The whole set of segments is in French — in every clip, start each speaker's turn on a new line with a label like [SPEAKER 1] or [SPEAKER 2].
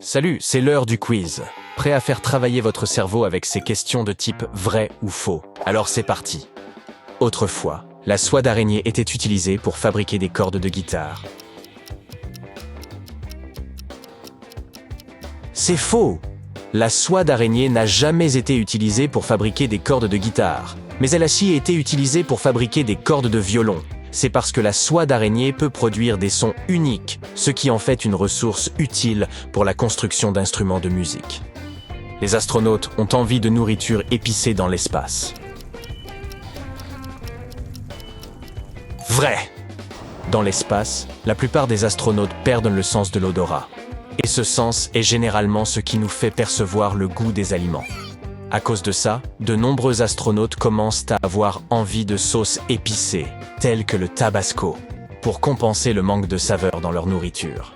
[SPEAKER 1] Salut, c'est l'heure du quiz. Prêt à faire travailler votre cerveau avec ces questions de type vrai ou faux? Alors c'est parti. Autrefois, la soie d'araignée était utilisée pour fabriquer des cordes de guitare. C'est faux! La soie d'araignée n'a jamais été utilisée pour fabriquer des cordes de guitare, mais elle a aussi été utilisée pour fabriquer des cordes de violon. C'est parce que la soie d'araignée peut produire des sons uniques, ce qui en fait une ressource utile pour la construction d'instruments de musique. Les astronautes ont envie de nourriture épicée dans l'espace. Vrai! Dans l'espace, la plupart des astronautes perdent le sens de l'odorat. Et ce sens est généralement ce qui nous fait percevoir le goût des aliments. À cause de ça, de nombreux astronautes commencent à avoir envie de sauces épicées, telles que le tabasco, pour compenser le manque de saveur dans leur nourriture.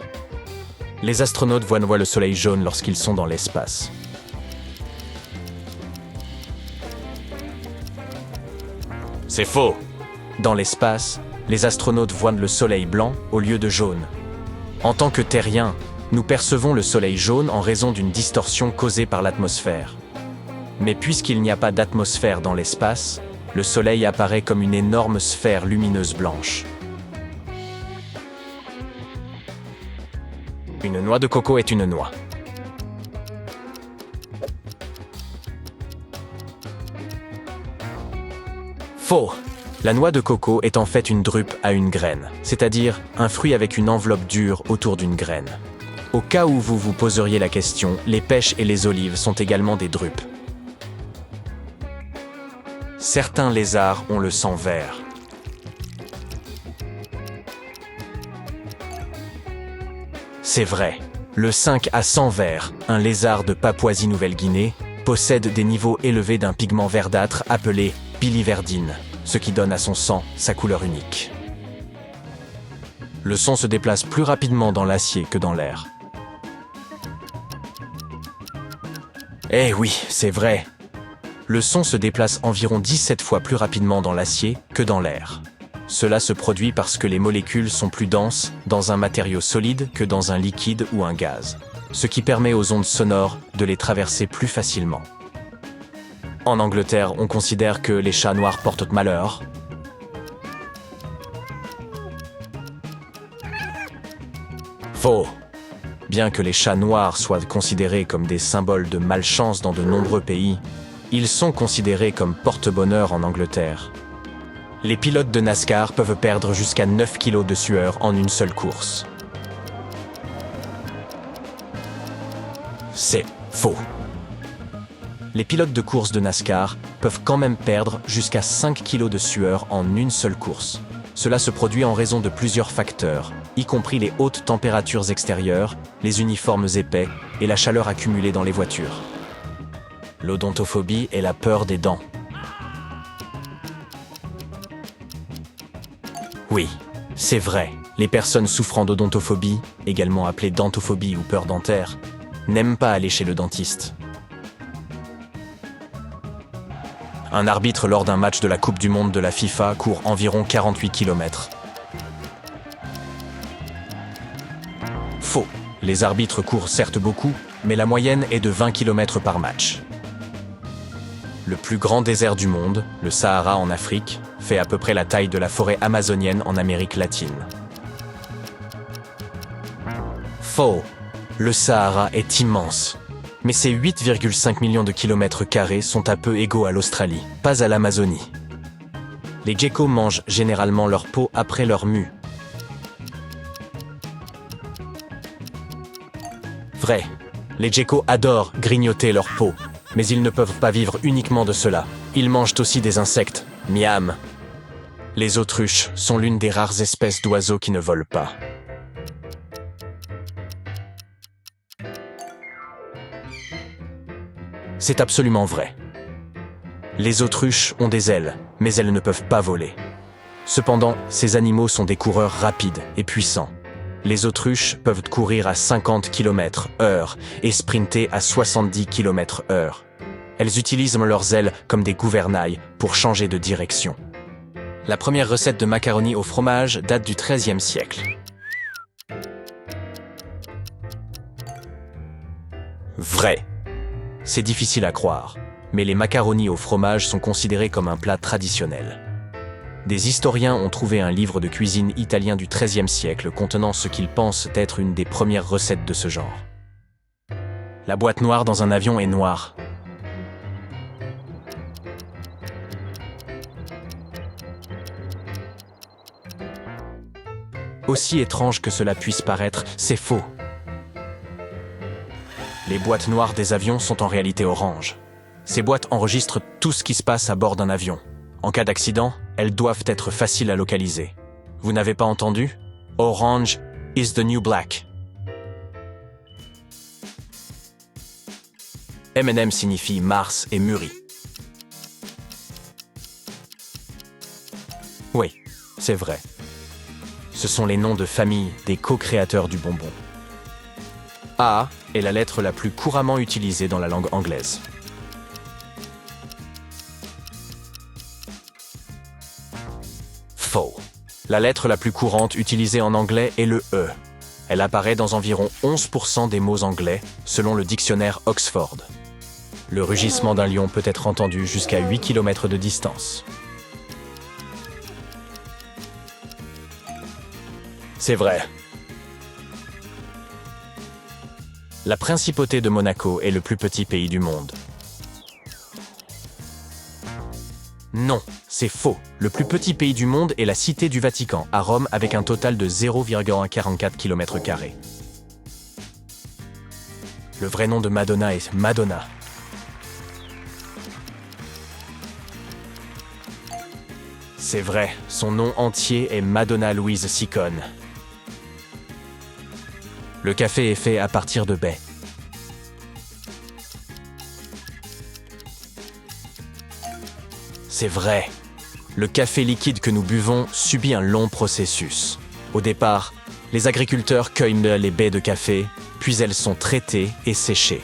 [SPEAKER 1] Les astronautes voient le soleil jaune lorsqu'ils sont dans l'espace. C'est faux! Dans l'espace, les astronautes voient le soleil blanc au lieu de jaune. En tant que terriens, nous percevons le soleil jaune en raison d'une distorsion causée par l'atmosphère. Mais puisqu'il n'y a pas d'atmosphère dans l'espace, le soleil apparaît comme une énorme sphère lumineuse blanche. Une noix de coco est une noix. Faux! La noix de coco est en fait une drupe à une graine, c'est-à-dire un fruit avec une enveloppe dure autour d'une graine. Au cas où vous vous poseriez la question, les pêches et les olives sont également des drupes. Certains lézards ont le sang vert. C'est vrai. Le 5 à sang vert, un lézard de Papouasie-Nouvelle-Guinée, possède des niveaux élevés d'un pigment verdâtre appelé biliverdine, ce qui donne à son sang sa couleur unique. Le son se déplace plus rapidement dans l'acier que dans l'air. Eh oui, c'est vrai. Le son se déplace environ 17 fois plus rapidement dans l'acier que dans l'air. Cela se produit parce que les molécules sont plus denses dans un matériau solide que dans un liquide ou un gaz, ce qui permet aux ondes sonores de les traverser plus facilement. En Angleterre, on considère que les chats noirs portent malheur. Faux! Bien que les chats noirs soient considérés comme des symboles de malchance dans de nombreux pays, ils sont considérés comme porte-bonheur en Angleterre. Les pilotes de NASCAR peuvent perdre jusqu'à 9 kg de sueur en une seule course. C'est faux. Les pilotes de course de NASCAR peuvent quand même perdre jusqu'à 5 kg de sueur en une seule course. Cela se produit en raison de plusieurs facteurs, y compris les hautes températures extérieures, les uniformes épais et la chaleur accumulée dans les voitures. L'odontophobie est la peur des dents. Oui, c'est vrai, les personnes souffrant d'odontophobie, également appelée dentophobie ou peur dentaire, n'aiment pas aller chez le dentiste. Un arbitre lors d'un match de la Coupe du Monde de la FIFA court environ 48 km. Faux. Les arbitres courent certes beaucoup, mais la moyenne est de 20 km par match. Le plus grand désert du monde, le Sahara en Afrique, fait à peu près la taille de la forêt amazonienne en Amérique latine. Faux. Le Sahara est immense. Mais ces 8,5 millions de kilomètres carrés sont à peu égaux à l'Australie, pas à l'Amazonie. Les geckos mangent généralement leur peau après leur mue. Vrai. Les geckos adorent grignoter leur peau. Mais ils ne peuvent pas vivre uniquement de cela. Ils mangent aussi des insectes. Miam. Les autruches sont l'une des rares espèces d'oiseaux qui ne volent pas. C'est absolument vrai. Les autruches ont des ailes, mais elles ne peuvent pas voler. Cependant, ces animaux sont des coureurs rapides et puissants. Les autruches peuvent courir à 50 km/h et sprinter à 70 km/h. Elles utilisent leurs ailes comme des gouvernails pour changer de direction. La première recette de macaroni au fromage date du XIIIe siècle. Vrai. C'est difficile à croire, mais les macaronis au fromage sont considérés comme un plat traditionnel. Des historiens ont trouvé un livre de cuisine italien du XIIIe siècle contenant ce qu'ils pensent être une des premières recettes de ce genre. La boîte noire dans un avion est noire. Aussi étrange que cela puisse paraître, c'est faux. Les boîtes noires des avions sont en réalité oranges. Ces boîtes enregistrent tout ce qui se passe à bord d'un avion. En cas d'accident, elles doivent être faciles à localiser. Vous n'avez pas entendu? Orange is the new black. M&M signifie Mars et mûri. Oui, c'est vrai. Ce sont les noms de famille des co-créateurs du bonbon. A est la lettre la plus couramment utilisée dans la langue anglaise. Faux. La lettre la plus courante utilisée en anglais est le E. Elle apparaît dans environ 11% des mots anglais, selon le dictionnaire Oxford. Le rugissement d'un lion peut être entendu jusqu'à 8 km de distance. C'est vrai. La principauté de Monaco est le plus petit pays du monde. Non, c'est faux. Le plus petit pays du monde est la Cité du Vatican, à Rome, avec un total de 0,144 km². Le vrai nom de Madonna est Madonna. C'est vrai, son nom entier est Madonna Louise Ciccone. Le café est fait à partir de baies. C'est vrai. Le café liquide que nous buvons subit un long processus. Au départ, les agriculteurs cueillent les baies de café, puis elles sont traitées et séchées.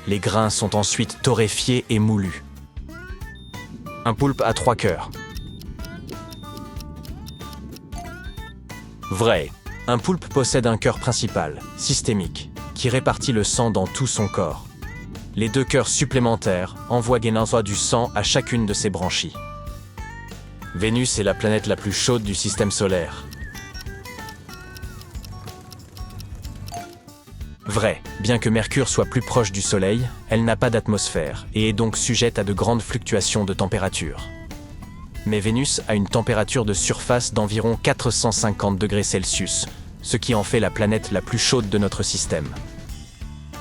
[SPEAKER 1] Les grains sont ensuite torréfiés et moulus. Un poulpe a 3 cœurs. Vrai. Un poulpe possède un cœur principal, systémique, qui répartit le sang dans tout son corps. Les 2 cœurs supplémentaires envoient du sang à chacune de ses branchies. Vénus est la planète la plus chaude du système solaire. Vrai, bien que Mercure soit plus proche du Soleil, elle n'a pas d'atmosphère et est donc sujette à de grandes fluctuations de température. Mais Vénus a une température de surface d'environ 450 degrés Celsius, ce qui en fait la planète la plus chaude de notre système.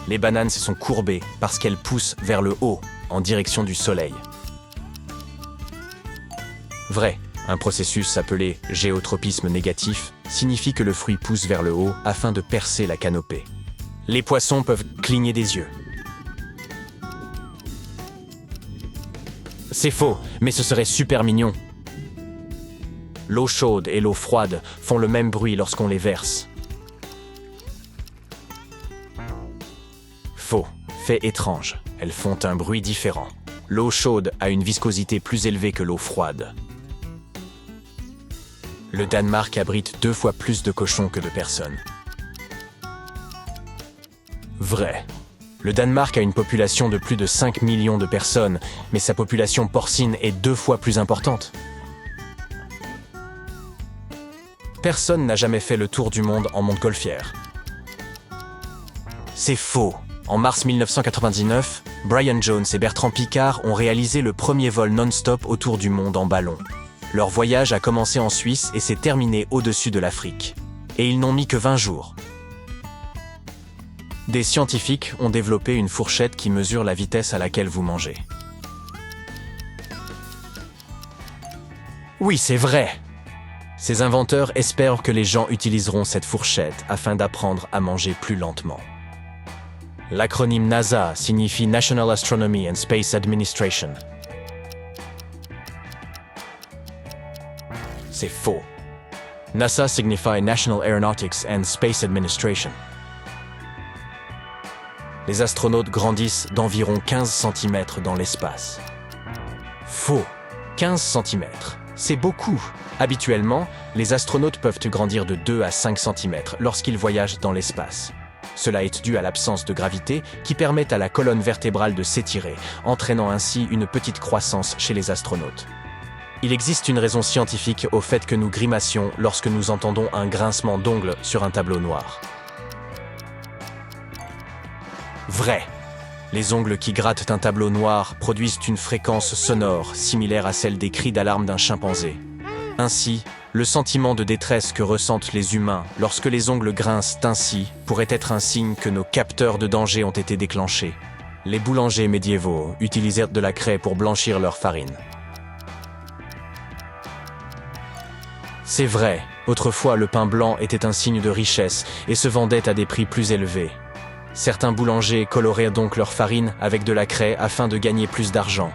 [SPEAKER 1] Les bananes se sont courbées parce qu'elles poussent vers le haut, en direction du Soleil. Vrai, un processus appelé géotropisme négatif signifie que le fruit pousse vers le haut afin de percer la canopée. Les poissons peuvent cligner des yeux. C'est faux, mais ce serait super mignon. L'eau chaude et l'eau froide font le même bruit lorsqu'on les verse. Faux, fait étrange, elles font un bruit différent. L'eau chaude a une viscosité plus élevée que l'eau froide. Le Danemark abrite 2 fois plus de cochons que de personnes. Vrai. Le Danemark a une population de plus de 5 millions de personnes, mais sa population porcine est 2 fois plus importante. Personne n'a jamais fait le tour du monde en montgolfière. C'est faux. En mars 1999, Brian Jones et Bertrand Piccard ont réalisé le premier vol non-stop autour du monde en ballon. Leur voyage a commencé en Suisse et s'est terminé au-dessus de l'Afrique. Et ils n'ont mis que 20 jours. Des scientifiques ont développé une fourchette qui mesure la vitesse à laquelle vous mangez. Oui, c'est vrai. Ces inventeurs espèrent que les gens utiliseront cette fourchette afin d'apprendre à manger plus lentement. L'acronyme NASA signifie National Astronomy and Space Administration. C'est faux. NASA signifie National Aeronautics and Space Administration. Les astronautes grandissent d'environ 15 cm dans l'espace. Faux. 15 cm. C'est beaucoup. Habituellement, les astronautes peuvent grandir de 2 à 5 cm lorsqu'ils voyagent dans l'espace. Cela est dû à l'absence de gravité qui permet à la colonne vertébrale de s'étirer, entraînant ainsi une petite croissance chez les astronautes. Il existe une raison scientifique au fait que nous grimacions lorsque nous entendons un grincement d'ongles sur un tableau noir. Vrai. Les ongles qui grattent un tableau noir produisent une fréquence sonore similaire à celle des cris d'alarme d'un chimpanzé. Ainsi, le sentiment de détresse que ressentent les humains lorsque les ongles grincent ainsi pourrait être un signe que nos capteurs de danger ont été déclenchés. Les boulangers médiévaux utilisèrent de la craie pour blanchir leur farine. C'est vrai, autrefois le pain blanc était un signe de richesse et se vendait à des prix plus élevés. Certains boulangers coloraient donc leur farine avec de la craie afin de gagner plus d'argent.